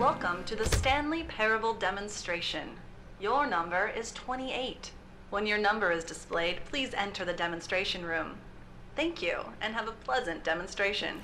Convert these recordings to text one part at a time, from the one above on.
Welcome to the Stanley Parable demonstration. Your number is 28. When your number is displayed, please enter the demonstration room. Thank you, and have a pleasant demonstration.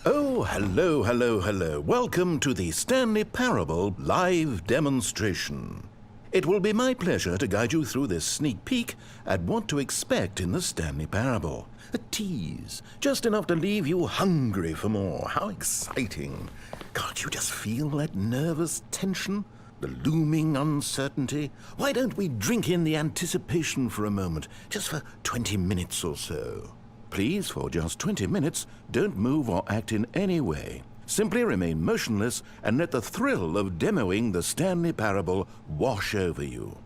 Oh, hello. Welcome to the Stanley Parable live demonstration. It will be my pleasure to guide you through this sneak peek at what to expect in the Stanley Parable. A tease, just enough to leave you hungry for more. How exciting. Can't you just feel that nervous tension? The looming uncertainty? Why don't we drink in the anticipation for a moment, just for 20 minutes or so? Please, for just 20 minutes, don't move or act in any way. Simply remain motionless and let the thrill of demoing the Stanley Parable wash over you.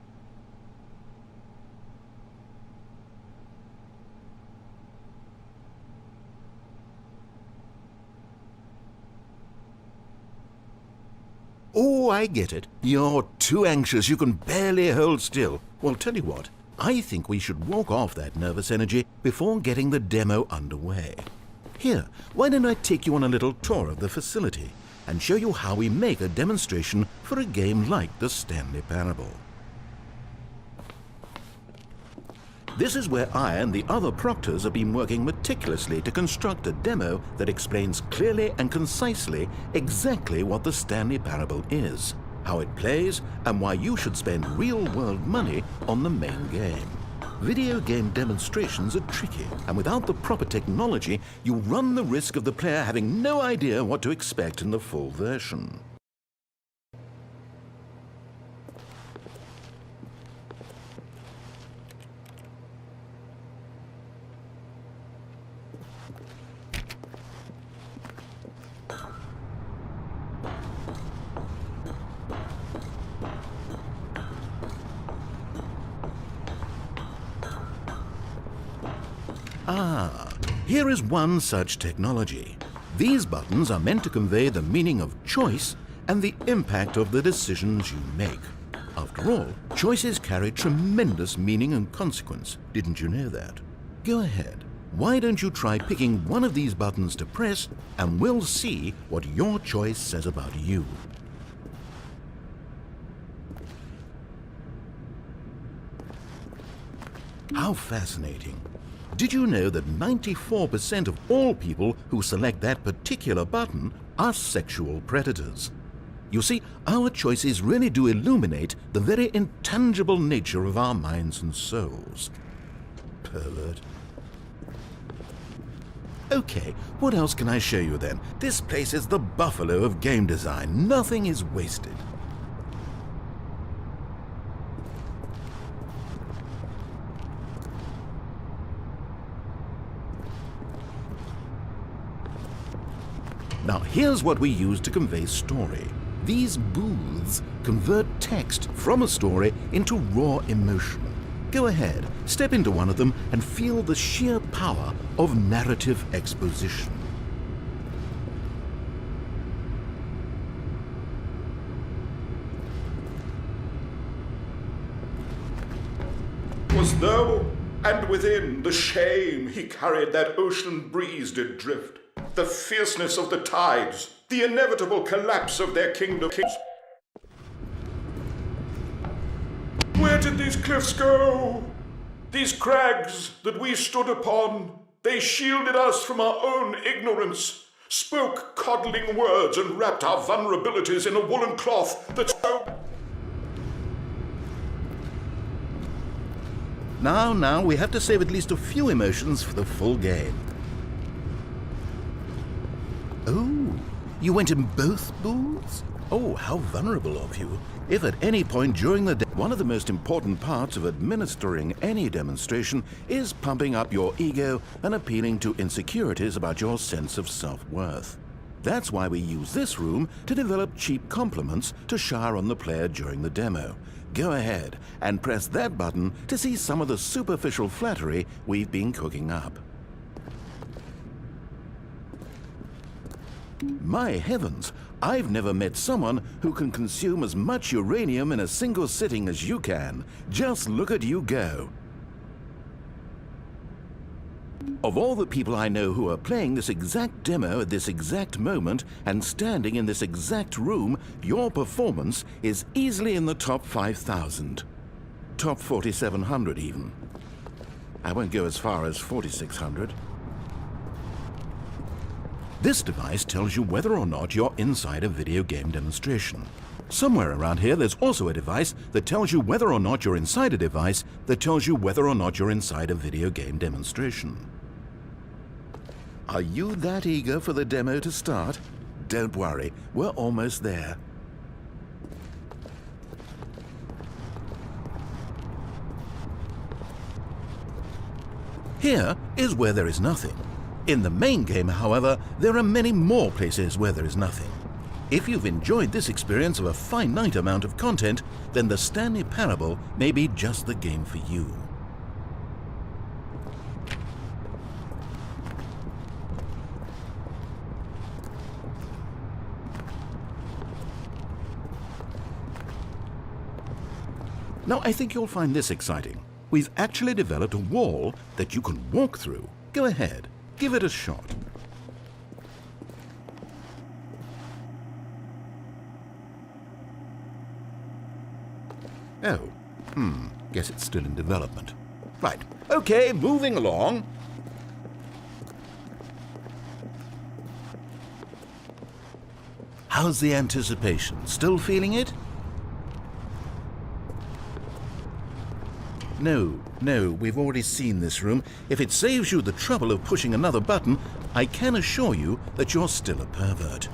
Oh, I get it. You're too anxious. You can barely hold still. Well, tell you what. I think we should walk off that nervous energy before getting the demo underway. Here, why don't I take you on a little tour of the facility and show you how we make a demonstration for a game like the Stanley Parable. This is where I and the other proctors have been working meticulously to construct a demo that explains clearly and concisely exactly what the Stanley Parable is, how it plays, and why you should spend real-world money on the main game. Video game demonstrations are tricky, and without the proper technology, you run the risk of the player having no idea what to expect in the full version. Here is one such technology. These buttons are meant to convey the meaning of choice and the impact of the decisions you make. After all, choices carry tremendous meaning and consequence. Didn't you know that? Go ahead. Why don't you try picking one of these buttons to press, and we'll see what your choice says about you. How fascinating. Did you know that 94% of all people who select that particular button are sexual predators? You see, our choices really do illuminate the very intangible nature of our minds and souls. Pervert. Okay, what else can I show you then? This place is the buffalo of game design. Nothing is wasted. Now, here's what we use to convey story. These booths convert text from a story into raw emotion. Go ahead, step into one of them and feel the sheer power of narrative exposition. though, and within the shame he carried that ocean breeze did drift, the fierceness of the tides, the inevitable collapse of their kingdom. Where did these cliffs go? These crags that we stood upon, they shielded us from our own ignorance, spoke coddling words and wrapped our vulnerabilities in a woolen cloth that so... Now, we have to save at least a few emotions for the full game. Oh, you went in both booths? Oh, how vulnerable of you. If at any point during the day, one of the most important parts of administering any demonstration is pumping up your ego and appealing to insecurities about your sense of self-worth. That's why we use this room to develop cheap compliments to shower on the player during the demo. Go ahead and press that button to see some of the superficial flattery we've been cooking up. My heavens, I've never met someone who can consume as much uranium in a single sitting as you can. Just look at you go. Of all the people I know who are playing this exact demo at this exact moment and standing in this exact room, your performance is easily in the top 5,000. Top 4,700 even. I won't go as far as 4,600. This device tells you whether or not you're inside a video game demonstration. Somewhere around here there's also a device that tells you whether or not you're inside a device that tells you whether or not you're inside a video game demonstration. Are you that eager for the demo to start? Don't worry, we're almost there. Here is where there is nothing. In the main game, however, there are many more places where there is nothing. If you've enjoyed this experience of a finite amount of content, then the Stanley Parable may be just the game for you. Now, I think you'll find this exciting. We've actually developed a wall that you can walk through. Go ahead, give it a shot. Oh, guess it's still in development. Right, okay, moving along. How's the anticipation? Still feeling it? No, we've already seen this room. If it saves you the trouble of pushing another button, I can assure you that you're still a pervert.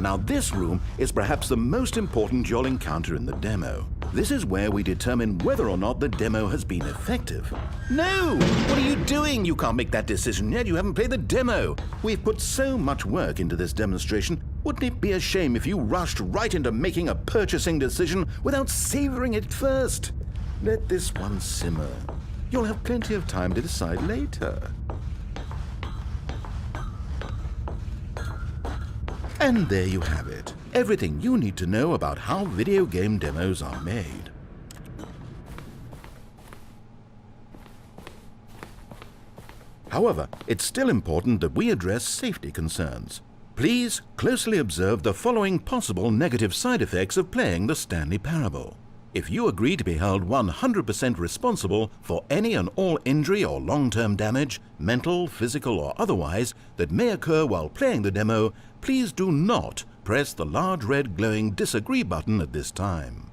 Now this room is perhaps the most important you'll encounter in the demo. This is where we determine whether or not the demo has been effective. No! What are you doing? You can't make that decision yet. You haven't played the demo. We've put so much work into this demonstration. Wouldn't it be a shame if you rushed right into making a purchasing decision without savoring it first? Let this one simmer. You'll have plenty of time to decide later. And there you have it. Everything you need to know about how video game demos are made. However, it's still important that we address safety concerns. Please closely observe the following possible negative side effects of playing the Stanley Parable. If you agree to be held 100% responsible for any and all injury or long-term damage, mental, physical, or otherwise, that may occur while playing the demo, please do not press the large red glowing disagree button at this time.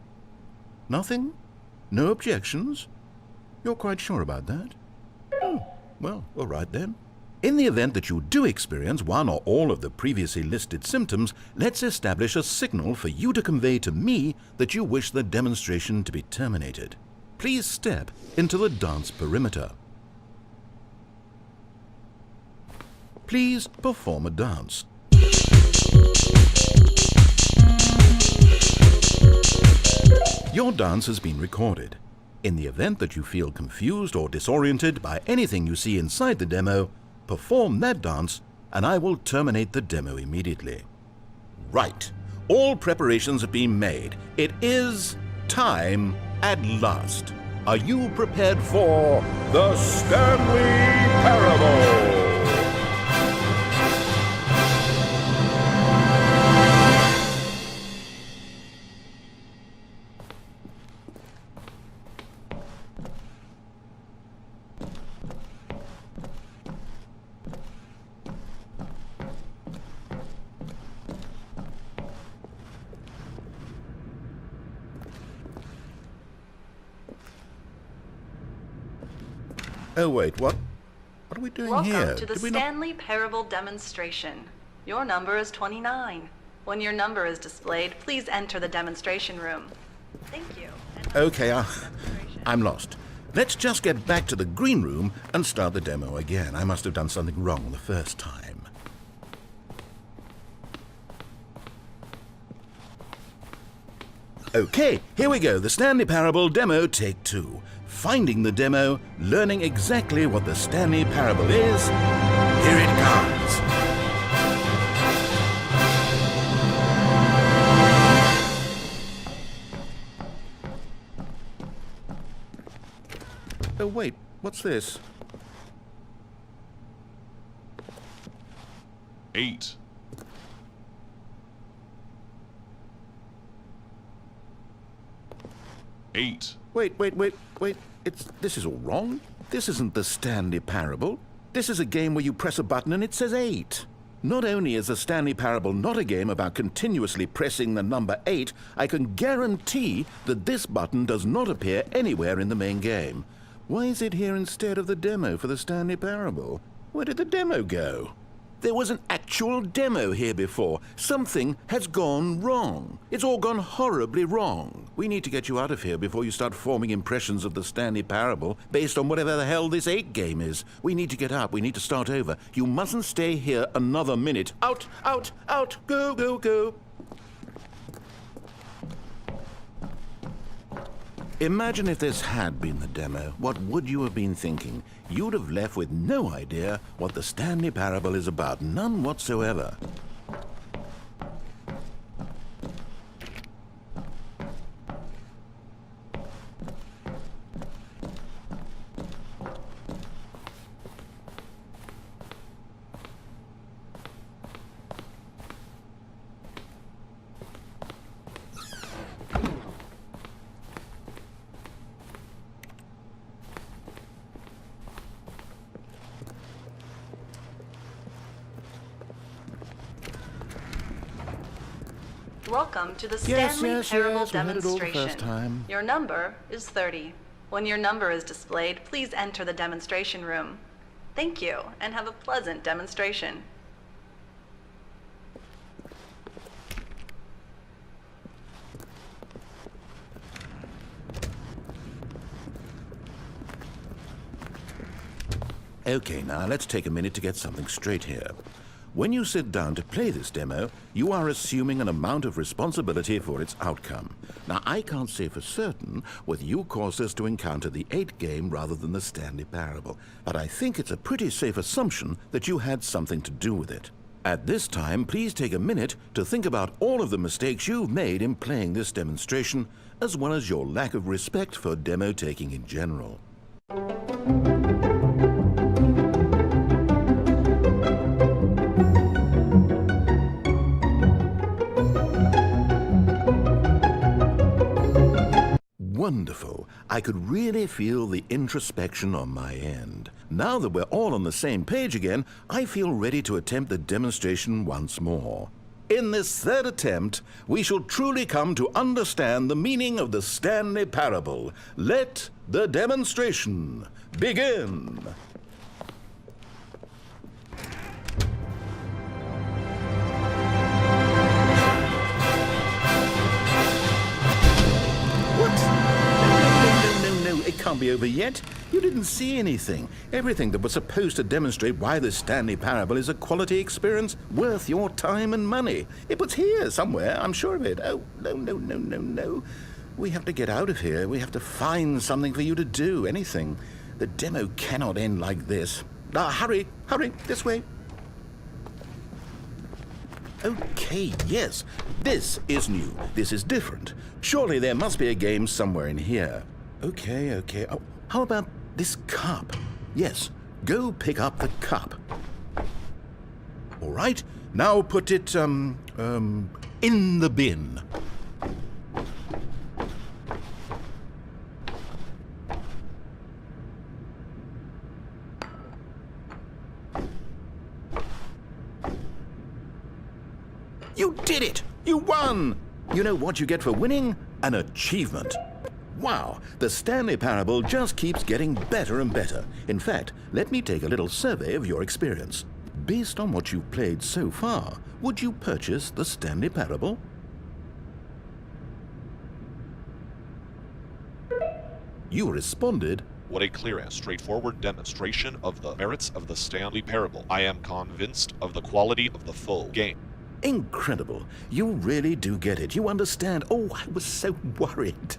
Nothing? No objections? You're quite sure about that? Oh, well, all right then. In the event that you do experience one or all of the previously listed symptoms, let's establish a signal for you to convey to me that you wish the demonstration to be terminated. Please step into the dance perimeter. Please perform a dance. Your dance has been recorded. In the event that you feel confused or disoriented by anything you see inside the demo, perform that dance and I will terminate the demo immediately. Right. All preparations have been made. It is time at last. Are you prepared for the Stanley Parable? Oh wait, what are we doing here? Welcome to the Stanley Parable demonstration. Your number is 29. When your number is displayed, please enter the demonstration room. Thank you. Okay, I'm lost. Let's just get back to the green room and start the demo again. I must have done something wrong the first time. Okay, here we go. The Stanley Parable demo, take 2. Finding the demo, learning exactly what the Stanley Parable is. Here it comes. Oh wait, what's this? 8. 8. Wait. This is all wrong. This isn't the Stanley Parable. This is a game where you press a button and it says 8. Not only is the Stanley Parable not a game about continuously pressing the number 8, I can guarantee that this button does not appear anywhere in the main game. Why is it here instead of the demo for the Stanley Parable? Where did the demo go? There was an actual demo here before. Something has gone wrong. It's all gone horribly wrong. We need to get you out of here before you start forming impressions of the Stanley Parable based on whatever the hell this 8 game is. We need to get out. We need to start over. You mustn't stay here another minute. Out, out, out. Go, go, go. Imagine if this had been the demo. What would you have been thinking? You'd have left with no idea what the Stanley Parable is about. None whatsoever. Welcome to the Stanley Parable we had it all the demonstration. first time. Your number is 30. When your number is displayed, please enter the demonstration room. Thank you, and have a pleasant demonstration. Okay, now let's take a minute to get something straight here. When you sit down to play this demo, you are assuming an amount of responsibility for its outcome. Now, I can't say for certain whether you caused us to encounter the 8 game rather than the Stanley Parable, but I think it's a pretty safe assumption that you had something to do with it. At this time, please take a minute to think about all of the mistakes you've made in playing this demonstration, as well as your lack of respect for demo taking in general. Wonderful. I could really feel the introspection on my end. Now that we're all on the same page again, I feel ready to attempt the demonstration once more. In this third attempt, we shall truly come to understand the meaning of the Stanley Parable. Let the demonstration begin. It can't be over yet. You didn't see anything. Everything that was supposed to demonstrate why the Stanley Parable is a quality experience worth your time and money. It was here somewhere, I'm sure of it. Oh, no. We have to get out of here. We have to find something for you to do, anything. The demo cannot end like this. Hurry, this way. Okay, yes, this is new. This is different. Surely there must be a game somewhere in here. Okay. Oh, how about this cup? Yes, go pick up the cup. All right, now put it, in the bin. You did it! You won! You know what you get for winning? An achievement. Wow, the Stanley Parable just keeps getting better and better. In fact, let me take a little survey of your experience. Based on what you've played so far, would you purchase the Stanley Parable? You responded, What a clear and straightforward demonstration of the merits of the Stanley Parable. I am convinced of the quality of the full game. incredible. You really do get it. You understand. Oh, I was so worried.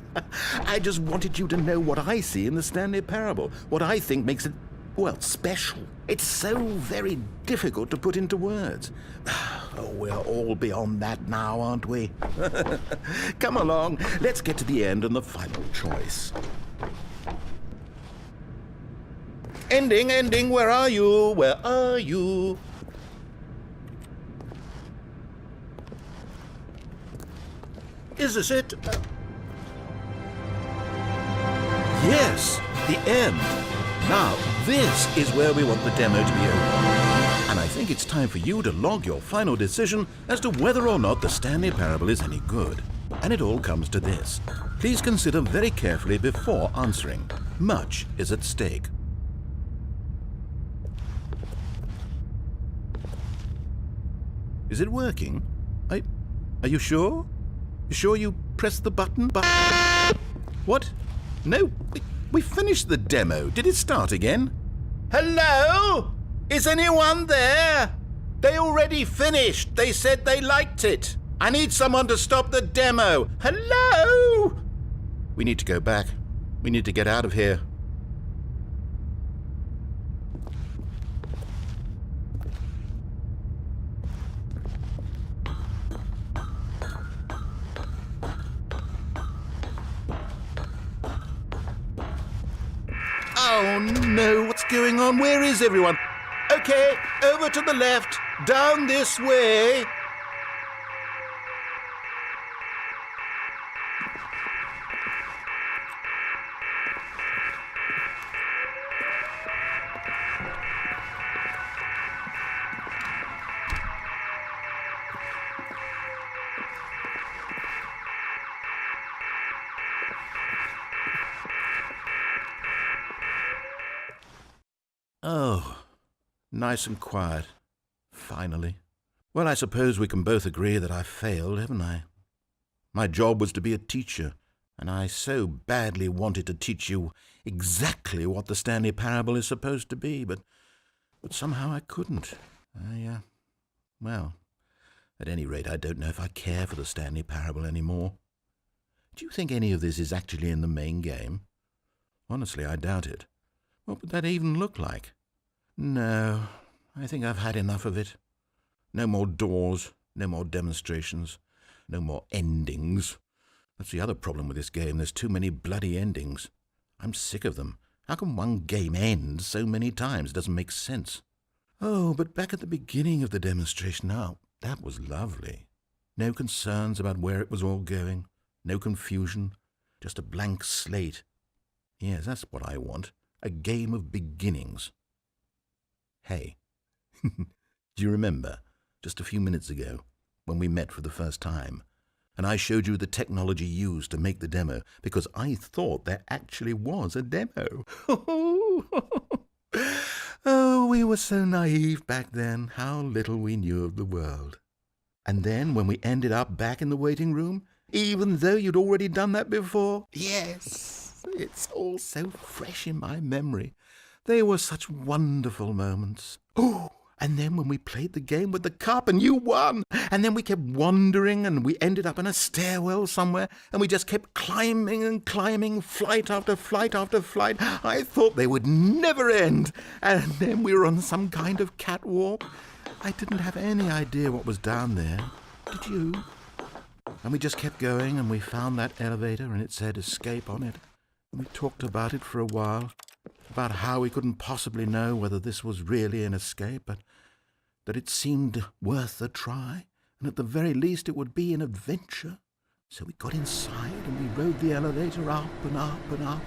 I just wanted you to know what I see in the Stanley Parable, what I think makes it, well, special. It's so very difficult to put into words. Oh, we're all beyond that now, aren't we? Come along, let's get to the end and the final choice. Ending, where are you? Where are you? Is this it? Yes, the end. Now, this is where we want the demo to be over. And I think it's time for you to log your final decision as to whether or not the Stanley Parable is any good. And it all comes to this. Please consider very carefully before answering. Much is at stake. Is it working? Are you sure? You sure you pressed the button? What? No, we finished the demo. Did it start again? Hello? Is anyone there? They already finished. They said they liked it. I need someone to stop the demo. Hello? We need to go back. We need to get out of here. Oh no, what's going on? Where is everyone? Okay, over to the left, down this way. Oh, nice and quiet. Finally. Well, I suppose we can both agree that I failed, haven't I? My job was to be a teacher, and I so badly wanted to teach you exactly what the Stanley Parable is supposed to be, but somehow I couldn't. Well, at any rate, I don't know if I care for the Stanley Parable anymore. Do you think any of this is actually in the main game? Honestly, I doubt it. What would that even look like? No, I think I've had enough of it. No more doors, no more demonstrations, no more endings. That's the other problem with this game. There's too many bloody endings. I'm sick of them. How can one game end so many times? It doesn't make sense. Oh, but back at the beginning of the demonstration, now, that was lovely. No concerns about where it was all going. No confusion. Just a blank slate. Yes, that's what I want. A game of beginnings. Hey, do you remember, just a few minutes ago, when we met for the first time, and I showed you the technology used to make the demo, because I thought there actually was a demo. Oh, we were so naive back then, how little we knew of the world. And then, when we ended up back in the waiting room, even though you'd already done that before, yes, it's all so fresh in my memory. They were such wonderful moments. Oh, And then when we played the game with the cup and you won, and then we kept wandering and we ended up in a stairwell somewhere and we just kept climbing and climbing, flight after flight after flight. I thought they would never end. And then we were on some kind of catwalk. I didn't have any idea what was down there. Did you? And we just kept going and we found that elevator and it said escape on it. And we talked about it for a while, about how we couldn't possibly know whether this was really an escape, but that it seemed worth a try, and at the very least it would be an adventure. So we got inside and we rode the elevator up and up and up.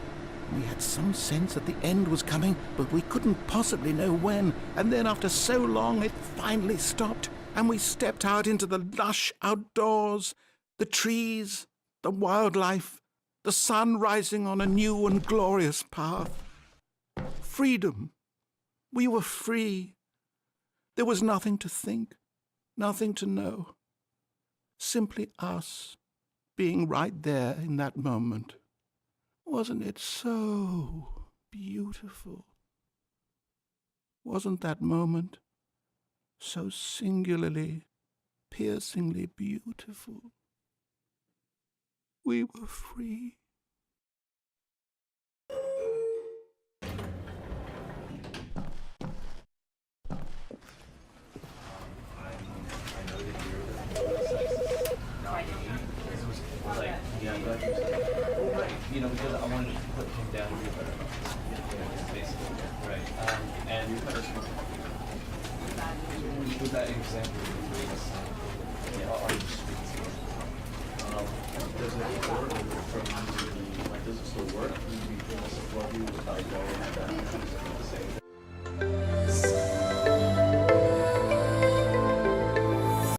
And we had some sense that the end was coming, but we couldn't possibly know when. And then after so long it finally stopped, and we stepped out into the lush outdoors, the trees, the wildlife, the sun rising on a new and glorious path. Freedom. We were free. There was nothing to think, nothing to know. Simply us being right there in that moment. Wasn't it so beautiful? Wasn't that moment so singularly, piercingly beautiful? We were free. You know, because I wanted to put him down here better. Basically, right. And with that example, does it work from like, does it still work? Without going